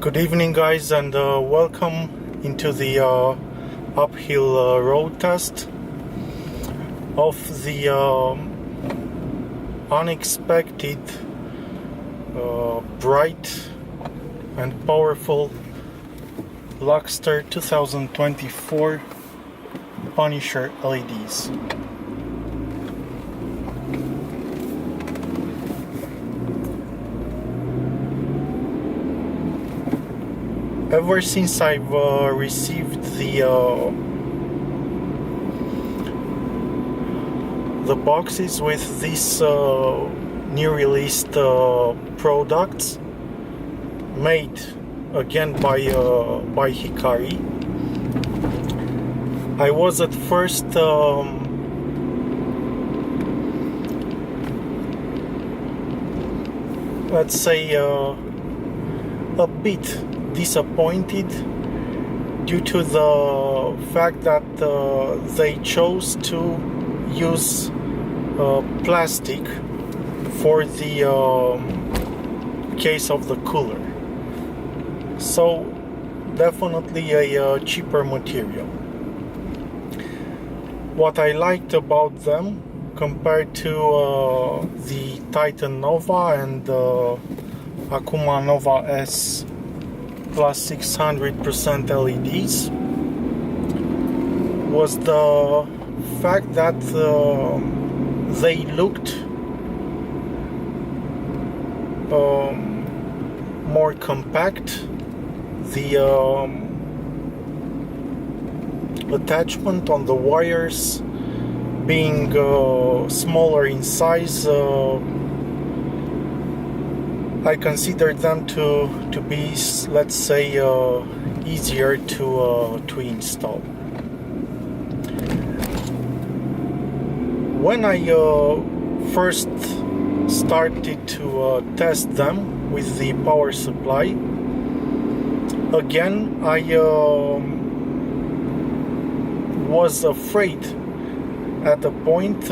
Good evening, guys, and welcome into the uphill road test of the unexpected, bright and powerful LUXSTER 2024 Punisher LEDs. Ever since I've received the boxes with these new released products, made again by Hikari, I was at first let's say a bit disappointed due to the fact that they chose to use plastic for the case of the cooler. So definitely a cheaper material. What I liked about them compared to the Titan Nova and Akuma Nova S plus 600% LEDs was the fact that they looked more compact. The attachment on the wires being smaller in size, I consider them to be, let's say, easier to install. When I first started to test them with the power supply, again I was afraid at a point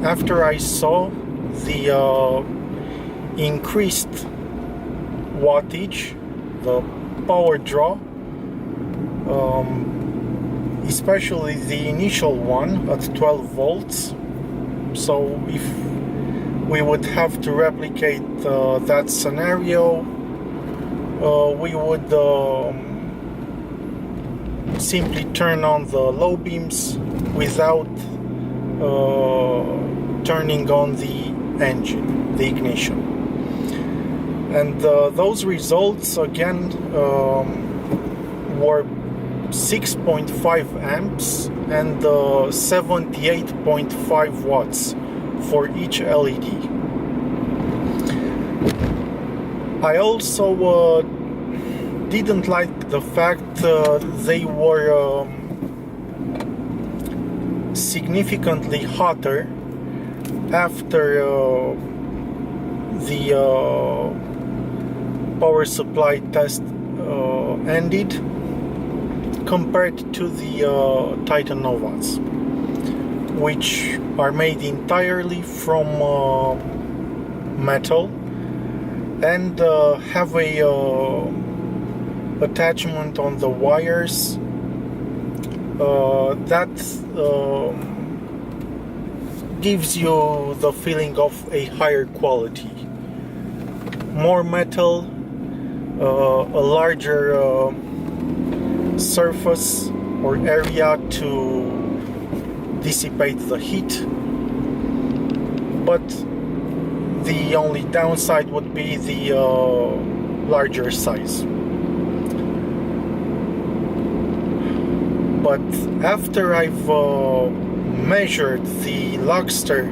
after I saw the increased wattage, the power draw, especially the initial one at 12 volts. So if we would have to replicate that scenario, we would simply turn on the low beams without turning on the engine, the ignition. And those results again were 6.5 amps and 78.5 watts for each LED. I also didn't like the fact they were significantly hotter after the power supply test ended compared to the Titan Novas, which are made entirely from metal and have a attachment on the wires that gives you the feeling of a higher quality. More metal, a larger surface or area to dissipate the heat, but the only downside would be the larger size. But after I've measured the LUXSTER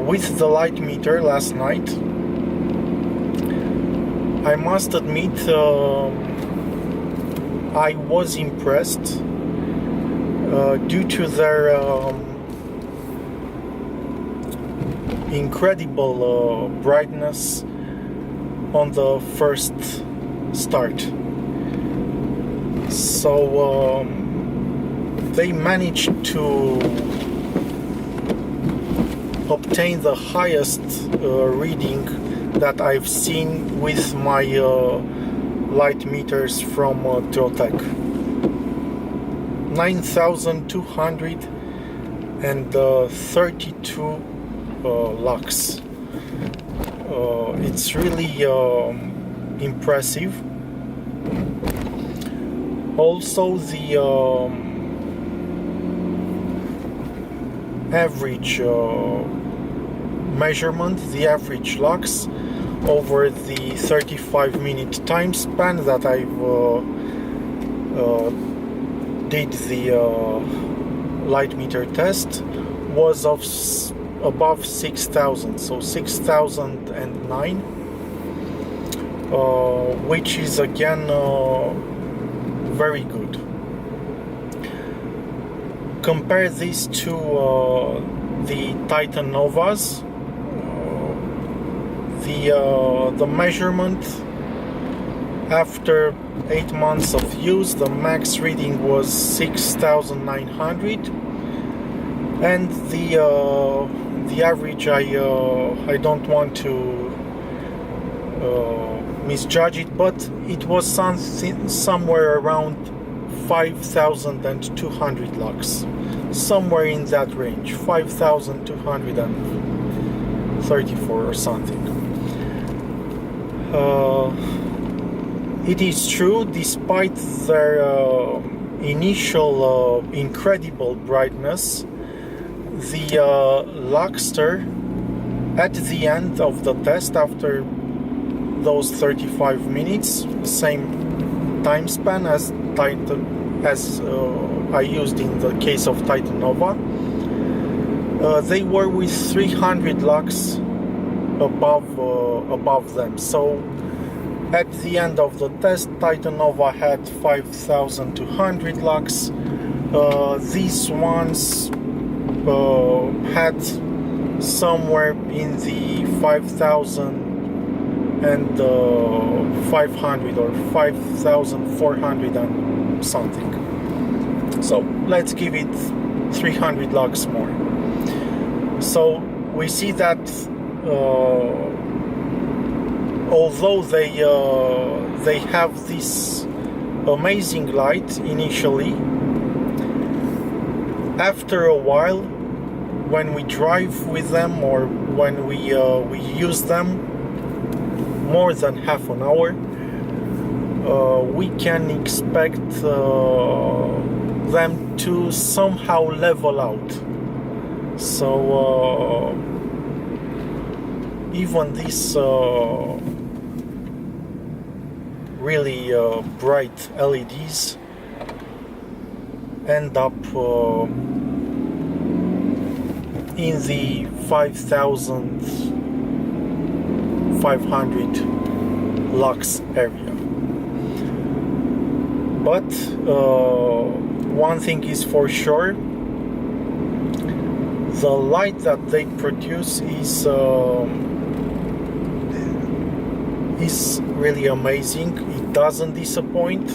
with the light meter last night, I must admit I was impressed due to their incredible brightness on the first start. So they managed to obtain the highest reading that I've seen with my light meters from Trotec. 9232 lux. It's really impressive. Also, the average measurement, the average lux over the 35-minute time span that I've did the light meter test was of above 6,000, so 6,009, which is again very good. Compare this to the Titan Novas. The measurement after 8 months of use, the max reading was 6,900, and the average, I don't want to misjudge it, but it was somewhere around 5,200 lux, somewhere in that range, 5,234 or something. It is true, despite their initial incredible brightness, the LUXSTER at the end of the test, after those 35 minutes, same time span as I used in the case of Titan Nova, they were with 300 lux above them. So at the end of the test, Titan Nova had 5,200 lux. These ones had somewhere in the 5,500 or 5,400 and something. So let's give it 300 lux more. So we see that although they have this amazing light initially, after a while, when we drive with them or when we use them more than half an hour, we can expect them to somehow level out. So even these really bright LEDs end up in the 5,500 lux area. But one thing is for sure, the light that they produce is really amazing. It doesn't disappoint.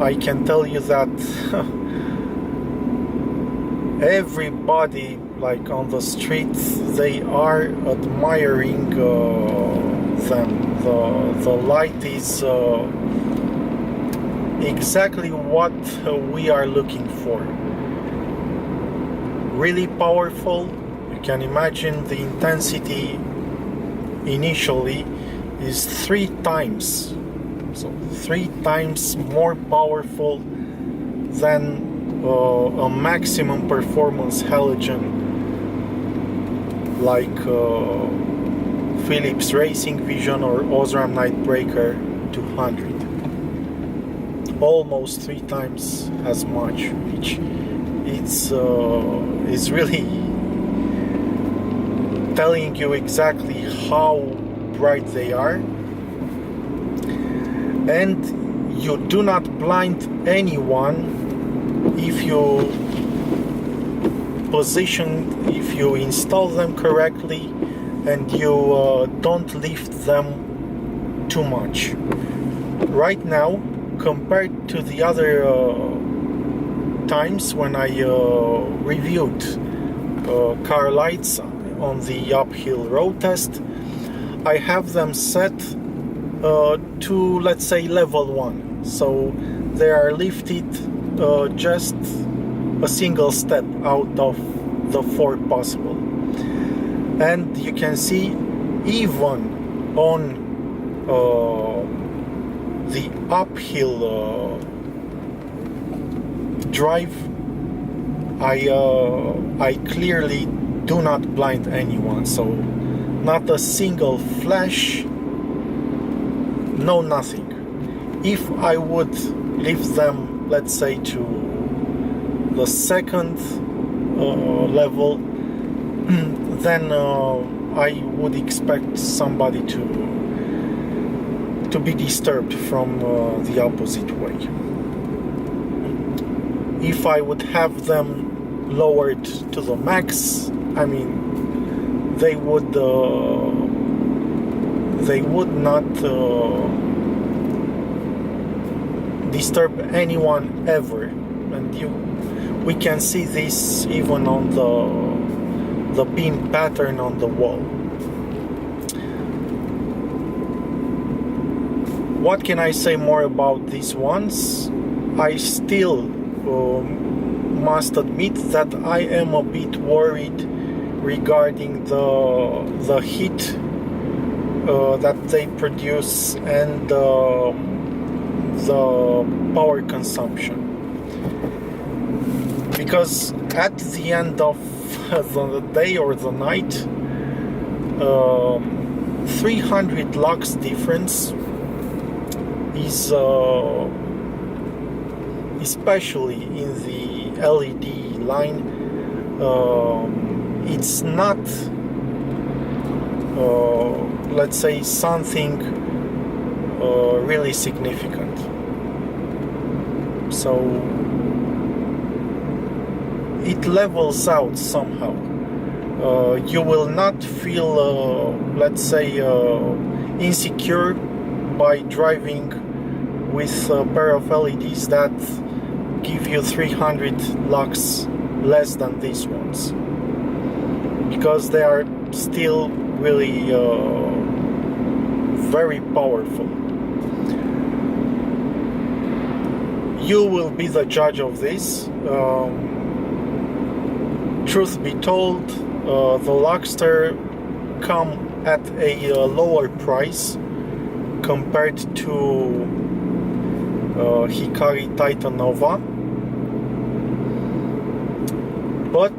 I can tell you that everybody, like on the street, they are admiring them. The light is exactly what we are looking for. Really powerful. You can imagine the intensity initially is 3 times, so 3 times more powerful than a maximum performance halogen like Philips Racing Vision or Osram Nightbreaker 200. Almost 3 times as much, which is really telling you exactly how bright they are. And you do not blind anyone if you install them correctly and you don't lift them too much. Right now, compared to the other times when I reviewed car lights on the uphill road test, I have them set to, let's say, level 1. So they are lifted just a single step out of the 4 possible. And you can see even on the uphill drive, I clearly do not blind anyone, so not a single flash, no nothing. If I would lift them, let's say, to the 2nd level, then I would expect somebody to be disturbed from the opposite way. If I would have them lowered to the max, I mean, they would not disturb anyone ever, and we can see this even on the beam pattern on the wall. What can I say more about these ones? I still must admit that I am a bit worried regarding the heat that they produce and the power consumption, because at the end of the day or the night, 300 lux difference is especially in the LED line, it's not let's say something really significant. So it levels out somehow. You will not feel let's say insecure by driving with a pair of LEDs that give you 300 lux less than these ones, because they are still really very powerful. You will be the judge of this. Truth be told, the LUXSTER come at a lower price compared to Hikari Titan Nova, but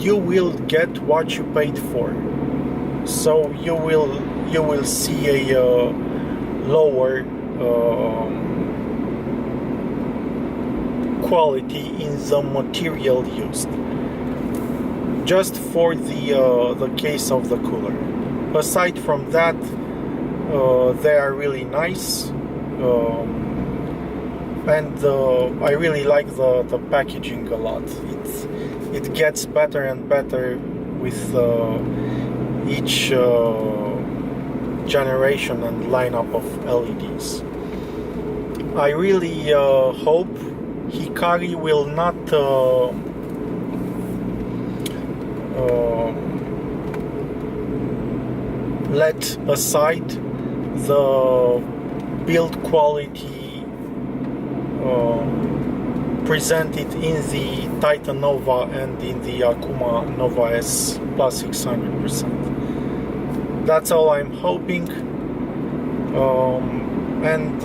you will get what you paid for. So you will see a lower quality in the material used, just for the case of the cooler. Aside from that, they are really nice, and I really like the packaging a lot. It gets better and better with each generation and lineup of LEDs. I really hope Hikari will not let aside the build quality presented in the Titan Nova and in the Akuma Nova S plus 600%. That's all I'm hoping, and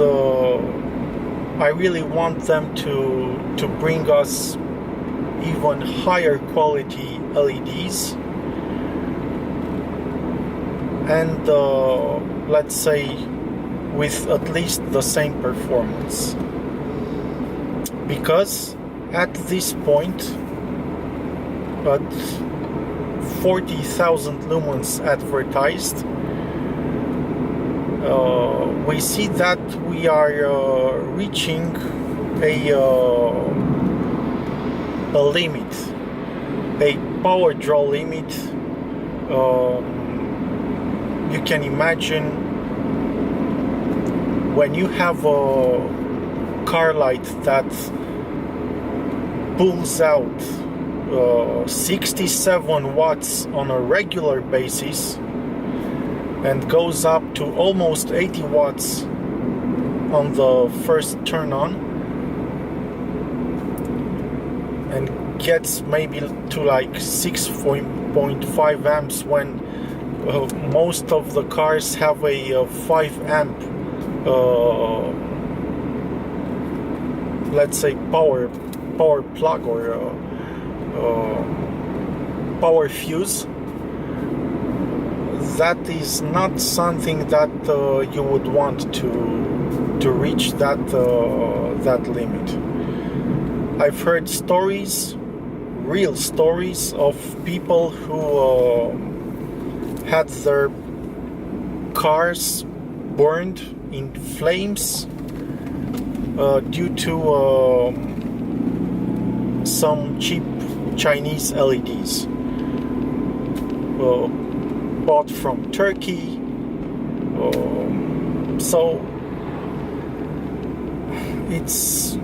I really want them to bring us even higher quality LEDs, and let's say with at least the same performance, because at this point, at 40,000 lumens advertised, we see that we are reaching a limit, a power draw limit. You can imagine when you have a car light that pulls out 67 watts on a regular basis and goes up to almost 80 watts on the first turn on, and gets maybe to like 6.5 amps when most of the cars have a 5 amp let's say power plug or power fuse. That is not something that you would want to reach that limit. I've heard stories, real stories, of people who had their cars burned in flames due to some cheap Chinese LEDs bought from Turkey. So it's,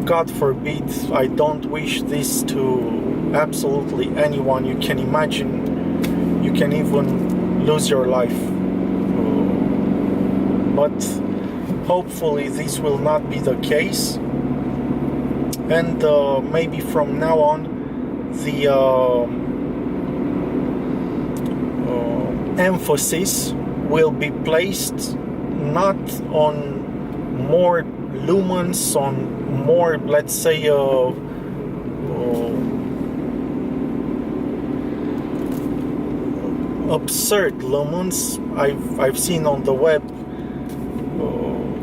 God forbid, I don't wish this to absolutely anyone you can imagine. You can even lose your life. But hopefully this will not be the case. And maybe from now on the emphasis will be placed not on more lumens, on more, let's say, absurd lumens. I've seen on the web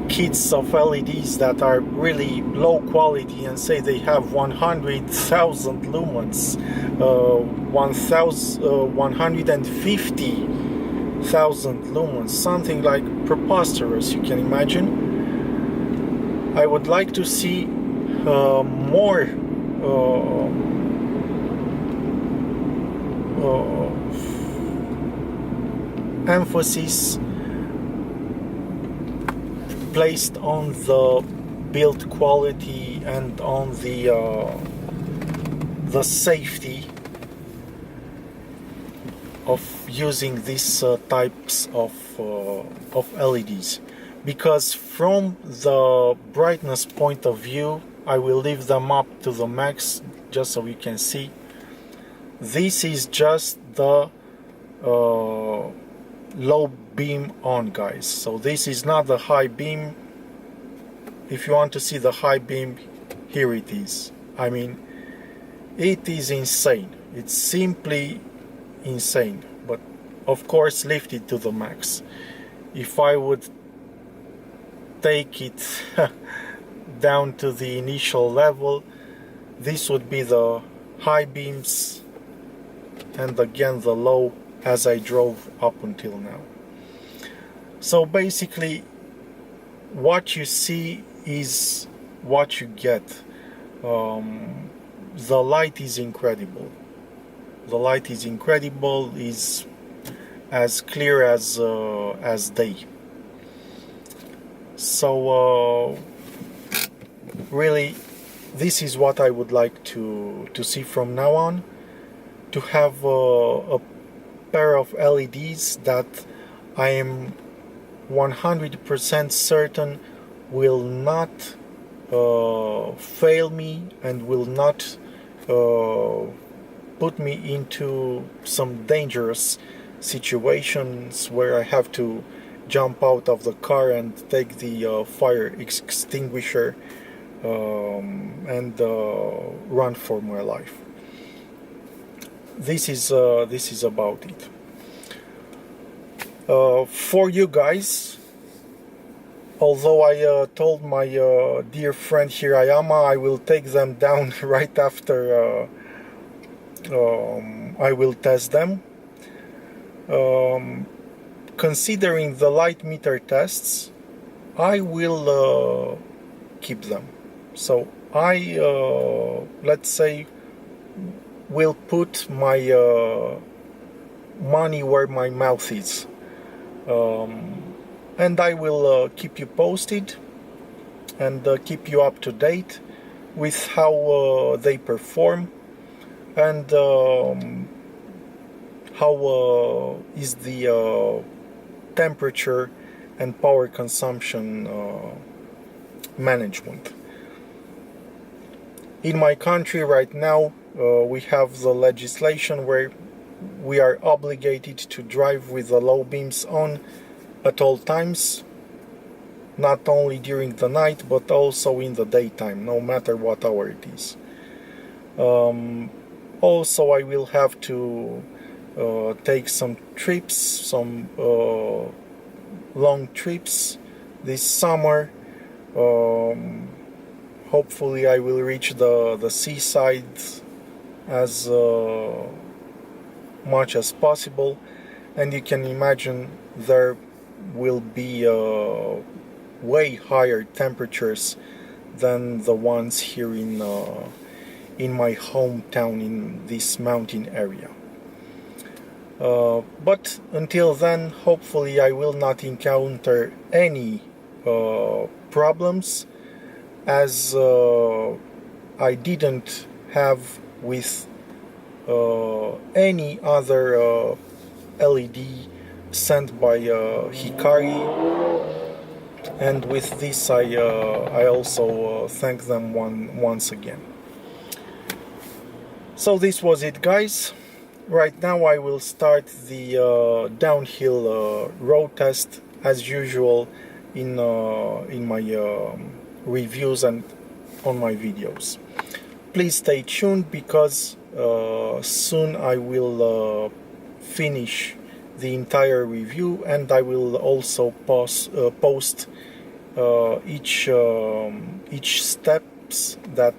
kits of LEDs that are really low quality and say they have 100,000 lumens, 150,000 lumens, something like preposterous, you can imagine. I would like to see more emphasis placed on the build quality and on the safety of using these types of LEDs, because from the brightness point of view, I will leave them up to the max just so you can see. This is just the low beam on, guys. So this is not the high beam. If you want to see the high beam, here it is. I mean, it is insane. It's simply insane, but of course lifted to the max. If I would take it down to the initial level, this would be the high beams and again the low as I drove up until now. So basically what you see is what you get. The light is incredible. The light is incredible, is as clear as day. So really, this is what I would like to see from now on, to have a pair of LEDs that I am 100% certain will not fail me and will not put me into some dangerous situations where I have to jump out of the car and take the fire extinguisher and run for my life. This is about it. For you guys, although I told my dear friend Hirayama I will take them down right after I will test them, considering the light meter tests, I will keep them. So I let's say will put my money where my mouth is, and I will keep you posted and keep you up to date with how they perform and how is the temperature and power consumption management. In my country right now, we have the legislation where we are obligated to drive with the low beams on at all times, not only during the night but also in the daytime, no matter what hour it is. Also, I will have to take some trips, some long trips this summer. Hopefully I will reach the seaside as much as possible, and you can imagine there will be way higher temperatures than the ones here in my hometown, in this mountain area. But until then, hopefully I will not encounter any problems, as I didn't have with any other LED sent by Hikari, and with this I also thank them once again. So this was it, guys. Right now I will start the downhill road test as usual in my reviews and on my videos. Please stay tuned, because soon I will finish the entire review, and I will also post each steps that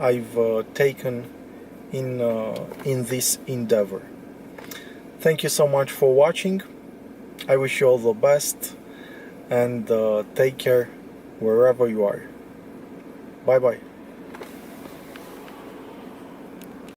I've taken in this endeavor. Thank you so much for watching. I wish you all the best, and take care wherever you are. Bye bye.